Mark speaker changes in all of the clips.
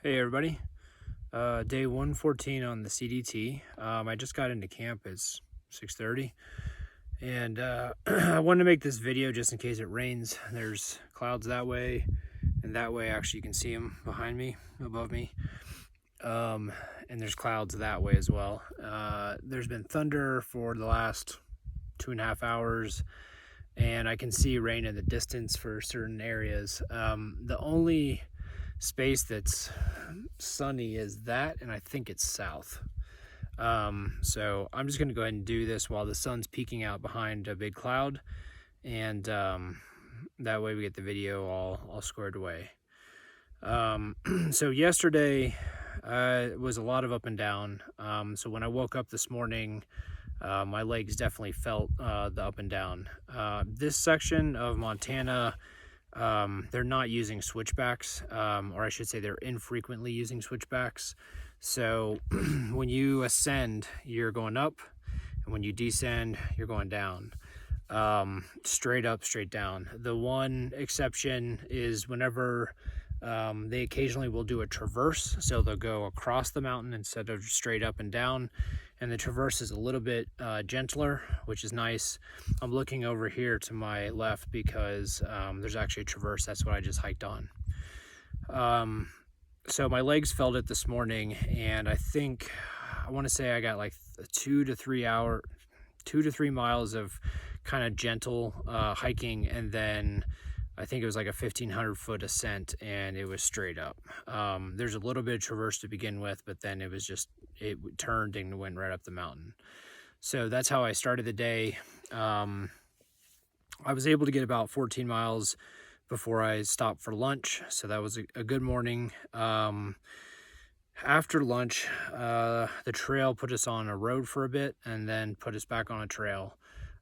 Speaker 1: Hey everybody, day 114 on the CDT. I just got into camp. It's 6:30 and I wanted to make this video just in case it rains. There's clouds that way and that way. Actually, you can see them behind me, above me, and there's clouds that way as well. There's been thunder for the last 2.5 hours and I can see rain in the distance for certain areas. The only space that's sunny is that, and I think it's south. So I'm just going to go ahead and do this while the sun's peeking out behind a big cloud, and that way we get the video all squared away. So yesterday was a lot of up and down. So when I woke up this morning, my legs definitely felt the up and down. This section of Montana, they're not using switchbacks, or I should say they're infrequently using switchbacks. So when you ascend, you're going up, and when you descend, you're going down. Straight up, straight down. The one exception is whenever they occasionally will do a traverse, so they'll go across the mountain instead of straight up and down, and the traverse is a little bit gentler, which is nice. I'm looking over here to my left because there's actually a traverse. That's what I just hiked on. So my legs felt it this morning, and I want to say I got like 2 to 3 miles of kind of gentle hiking, and then I think it was like a 1,500-foot ascent, and it was straight up. There's a little bit of traverse to begin with, but then it turned and went right up the mountain. So that's how I started the day. I was able to get about 14 miles before I stopped for lunch, so that was a good morning. After lunch, the trail put us on a road for a bit and then put us back on a trail.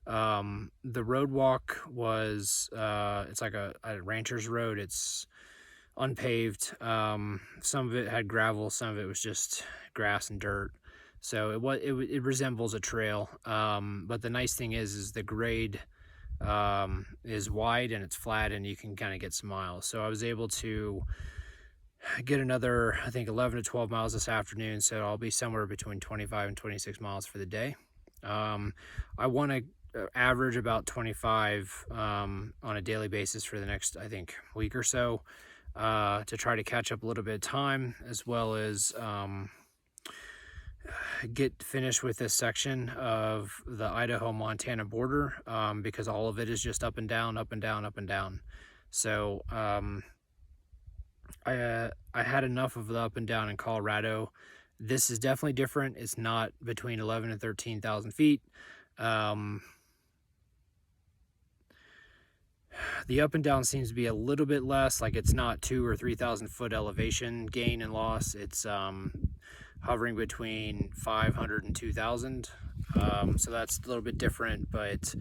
Speaker 1: The road walk was it's like a rancher's road. It's unpaved. Some of it had gravel, some of it was just grass and dirt, so it resembles a trail. But the nice thing is the grade is wide and it's flat, and you can kind of get some miles. So I was able to get another, I think, 11 to 12 miles this afternoon, so I'll be somewhere between 25 and 26 miles for the day. I want to average about 25 on a daily basis for the next, I think, week or so, to try to catch up a little bit of time, as well as get finished with this section of the Idaho-Montana border, because all of it is just up and down, up and down, up and down. So I had enough of the up and down in Colorado. This is definitely different. It's not between 11 and 13,000 feet. The up and down seems to be a little bit less, like it's not 2,000 or 3,000 foot elevation gain and loss. It's hovering between 500 and 2,000. So that's a little bit different, but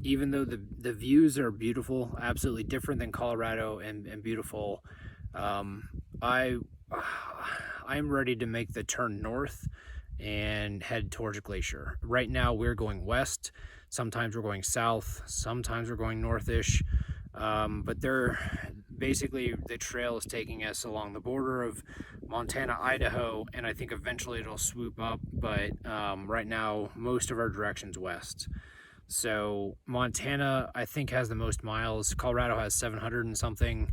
Speaker 1: even though the views are beautiful, absolutely different than Colorado and beautiful, I'm ready to make the turn north and head towards Glacier. Right now we're going west. Sometimes we're going south, sometimes we're going northish, but basically the trail is taking us along the border of Montana, Idaho, and I think eventually it'll swoop up, but right now most of our direction's west. So Montana, I think, has the most miles. Colorado has 700 and something.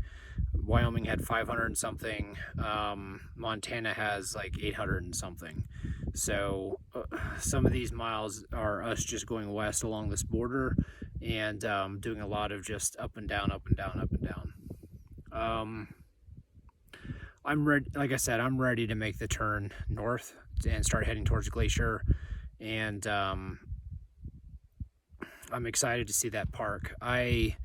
Speaker 1: Wyoming had 500 and something. Montana has like 800 and something. So some of these miles are us just going west along this border and doing a lot of just up and down, up and down, up and down. I'm ready. Like I said, I'm ready to make the turn north and start heading towards Glacier, and I'm excited to see that park. I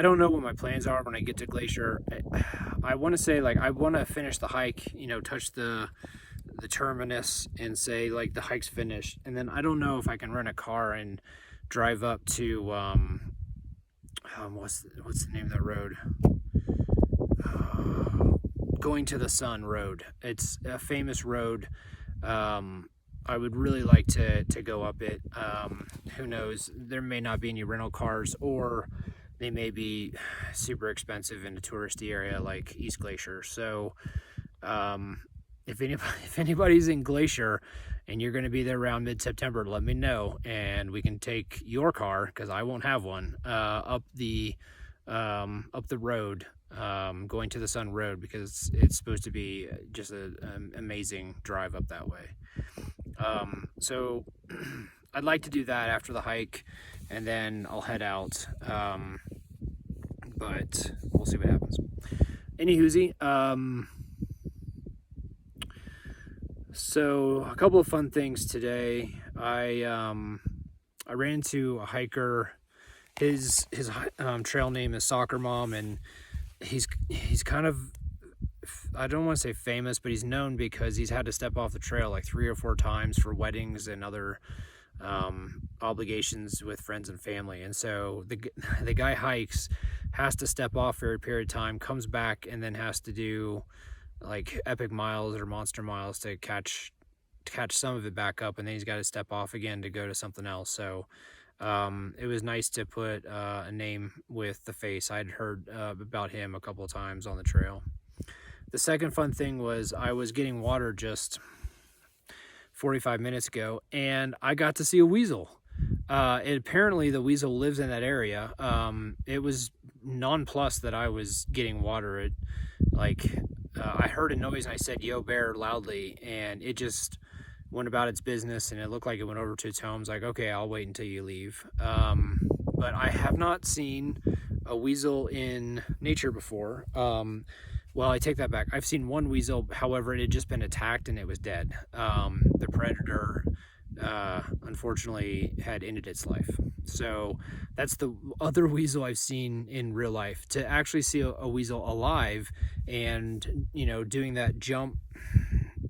Speaker 1: don't know what my plans are when I get to Glacier. I want to say, like, I want to finish the hike, touch the terminus and say, like, the hike's finished. And then I don't know if I can rent a car and drive up to, what's the name of that road? Going to the Sun Road. It's a famous road. I would really like to go up it. Who knows? There may not be any rental cars, or they may be super expensive in a touristy area like East Glacier. So if anybody's in Glacier and you're going to be there around mid-September, let me know, and we can take your car, because I won't have one, up the road, going to the Sun Road, because it's supposed to be just an amazing drive up that way. So I'd like to do that after the hike, and then I'll head out, but we'll see what happens. Anywhoosie, so a couple of fun things today. I ran into a hiker. His trail name is Soccer Mom, and he's kind of, I don't want to say famous, but he's known because he's had to step off the trail like 3 or 4 times for weddings and other obligations with friends and family. And so the guy hikes, has to step off for a period of time, comes back, and then has to do like epic miles or monster miles to catch some of it back up, and then he's got to step off again to go to something else. So it was nice to put a name with the face. I'd heard about him a couple of times on the trail. The second fun thing was I was getting water just 45 minutes ago, and I got to see a weasel. Apparently the weasel lives in that area. It was nonplussed that I was getting water. I heard a noise and I said, "Yo, bear," loudly, and it just went about its business, and it looked like it went over to its home. I was like, okay, I'll wait until you leave. But I have not seen a weasel in nature before. Well, I take that back. I've seen one weasel, however, it had just been attacked and it was dead. The predator, unfortunately, had ended its life. So that's the other weasel I've seen in real life. To actually see a weasel alive and, doing that jump,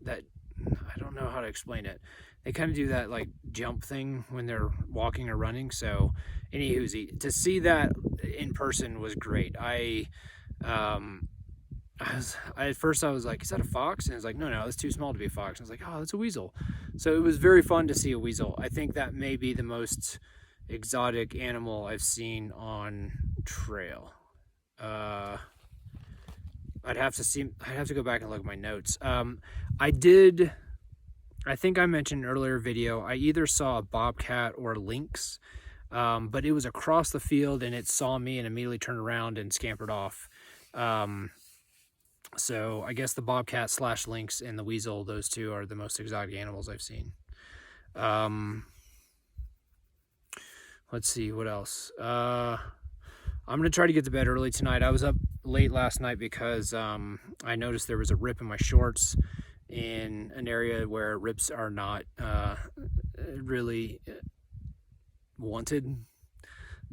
Speaker 1: that, I don't know how to explain it. They kind of do that like jump thing when they're walking or running. So anywho, to see that in person was great. At first I was like, is that a fox? And I was like, no, it's too small to be a fox. And I was like, oh, that's a weasel. So it was very fun to see a weasel. I think that may be the most exotic animal I've seen on trail. I'd have to go back and look at my notes. I think I mentioned in an earlier video, I either saw a bobcat or lynx, but it was across the field and it saw me and immediately turned around and scampered off. So I guess the bobcat / lynx and the weasel, those two are the most exotic animals I've seen. Let's see, what else? I'm going to try to get to bed early tonight. I was up late last night because I noticed there was a rip in my shorts in an area where rips are not really wanted.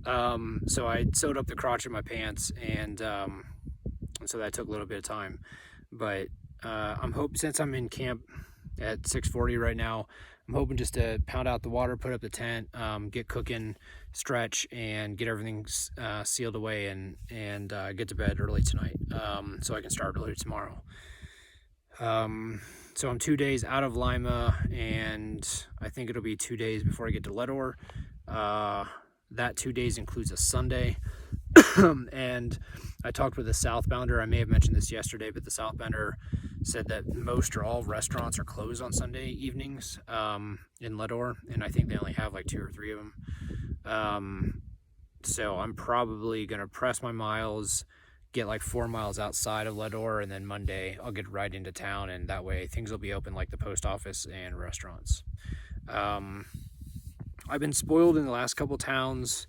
Speaker 1: So I sewed up the crotch of my pants, and so that took a little bit of time. But I'm hoping, since I'm in camp at 6:40 right now, I'm hoping just to pound out the water, put up the tent, get cooking, stretch, and get everything sealed away, and get to bed early tonight, so I can start early tomorrow. So I'm 2 days out of Lima, and I think it'll be 2 days before I get to Ledor. That 2 days includes a Sunday. And I talked with a southbounder. I may have mentioned this yesterday, but the southbounder said that most or all restaurants are closed on Sunday evenings in Ledor, and I think they only have like 2 or 3 of them. So I'm probably going to press my miles, get like 4 miles outside of Ledor, and then Monday I'll get right into town, and that way things will be open like the post office and restaurants. I've been spoiled in the last couple towns.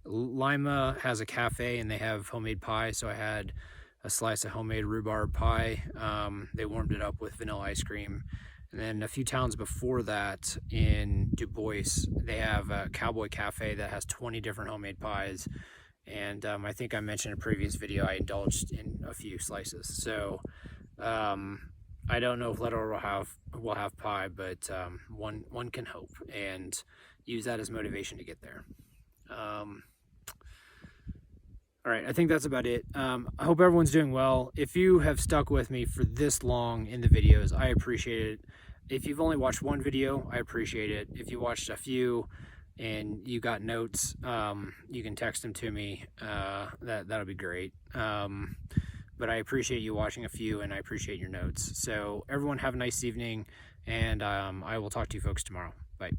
Speaker 1: Lima has a cafe and they have homemade pie, so I had a slice of homemade rhubarb pie. They warmed it up with vanilla ice cream. And then a few towns before that, in Du Bois, they have a cowboy cafe that has 20 different homemade pies. And I think I mentioned in a previous video I indulged in a few slices. So I don't know if Ledor will have pie, but one can hope and use that as motivation to get there. All right, I think that's about it. I hope everyone's doing well. If you have stuck with me for this long in the videos, I appreciate it. If you've only watched one video, I appreciate it. If you watched a few, and you got notes, you can text them to me. That'll be great. But I appreciate you watching a few, and I appreciate your notes. So everyone have a nice evening, and I will talk to you folks tomorrow. Bye.